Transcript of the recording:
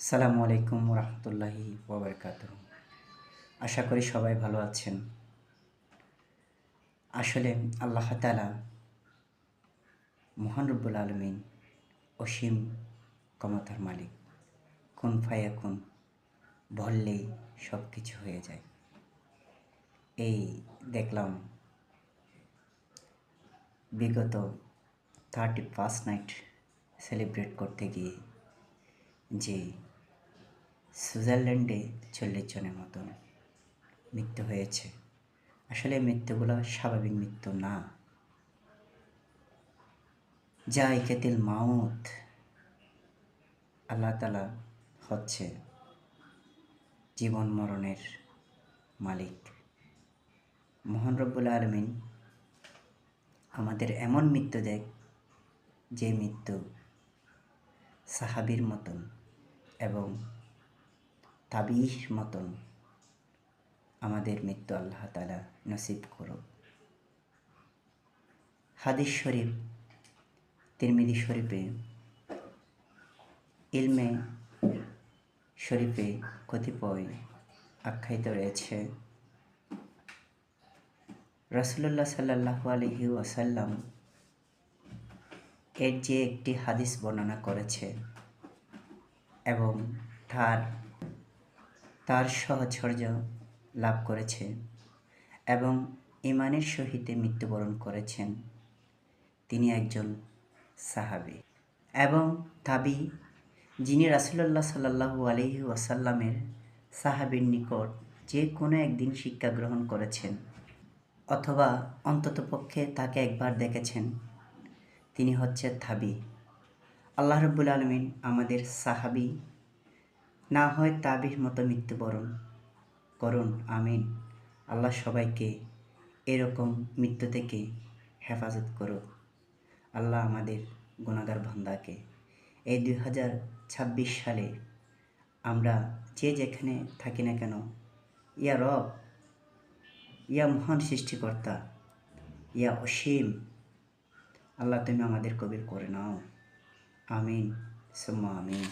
আসসালামু আলাইকুম রহমতুল্লাহি ওবরকাতুহ। আশা করি সবাই ভালো আছেন। আসলে আল্লাহ তাআলা মহান রব্বুল আলামিন অসীম ক্ষমতার মালিক। কুন ফায়াকুন বললেই সব কিছু হয়ে যায়। এই দেখলাম বিগত 31st নাইট সেলিব্রেট করতে গিয়ে যে সুইজারল্যান্ডে 40 জনের মতন মৃত্যু হয়েছে। আসলে মৃত্যুগুলো স্বাভাবিক মৃত্যু না, জায়কাতুল মাউত। আল্লাহ তাআলা হচ্ছে জীবন মরণের মালিক। মহান রব্বুল আলামিন আমাদের এমন মৃত্যু দেয় যে মৃত্যু সাহাবীর মতন এবং তাবিঈর মতন আমাদের মৃত্যু আল্লাহ তাআলা নসিব করুক। হাদিস শরীফ তিরমিজি শরীফে ইলমে শরীফে কতিপয় আখ্যায়িত রয়েছে, রাসূলুল্লাহ সাল্লাল্লাহু আলাইহি ওয়াসাল্লাম এর যে একটি হাদিস বর্ণনা করেছে এবং তার সাহচর্য লাভ করেছে এবং ঈমানের সহিত মৃত্যুবরণ করেছেন, তিনি একজন সাহাবী এবং তাবী, যিনি রাসূলুল্লাহ সাল্লাল্লাহু আলাইহি ওয়াসাল্লামের সাহাবীর নিকট যে কোনো একদিন শিক্ষা গ্রহণ করেছেন অথবা অন্ততপক্ষে তাকে একবার দেখেছেন, তিনি হচ্ছে তাবী। আল্লাহ রাব্বুল আলামিন আমাদের সাহাবী না হয় তাবীর মতো মৃত্যুবরণ করুন, আমিন। আল্লাহ সবাইকে এরকম মৃত্যু থেকে হেফাজত করুক। আল্লাহ আমাদের গুনাহগার বান্দাকে এই 2026 সালে আমরা যে যেখানে থাকি না কেন, ইয়া রব, ইয়া মহান সৃষ্টিকর্তা, ইয়া অসীম, আল্লাহ তুমি আমাদের কবুল করে নাও, আমিন সুম্মা আমিন।